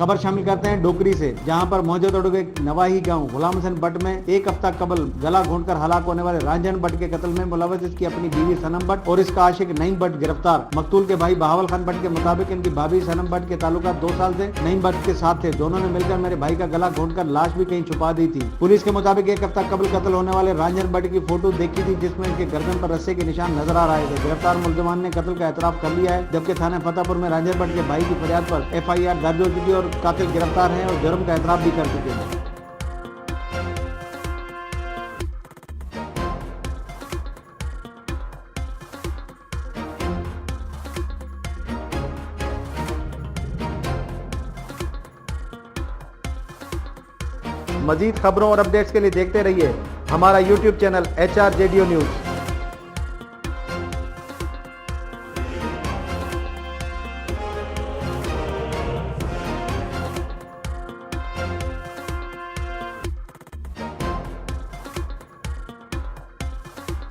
खबर शामिल करते हैं डोकरी से, जहां पर मौजूद के नवाही गांव गुलाम हसन भट्ट में एक हफ्ता कबल गला घोंटकर हलाक होने वाले रांझन भट्ट के कत्ल में मुलव्वस इसकी अपनी बीवी सनम भट्ट और इसका आशिक नईम भट्ट गिरफ्तार। मकतूल के भाई बहावल खान भट्ट के मुताबिक इनकी भाभी सनम भट्ट के ताल्लुकात 2 साल से नईम भट्ट के साथ थे। दोनों ने मिलकर मेरे भाई का गला घोंटकर लाश भी कहीं छुपा दी थी। पुलिस के मुताबिक एक हफ्ता कबल कत्ल होने वाले रांझन भट्ट की फोटो देखी थी, जिसमें इनके गर्दन पर रस्से के निशान नजर आ रहे थे। गिरफ्तार मुलजमान ने कत्ल का एतराफ कर लिया है, जबकि थाना फतेहपुर में रांझन भट्ट के भाई की फरियाद पर FIR दर्ज हो चुकी है और कातिल गिरफ्तार है और जुर्म का एतराफ भी कर चुके हैं। मजीद खबरों और अपडेट्स के लिए देखते रहिए हमारा YouTube चैनल HRJDO न्यूज।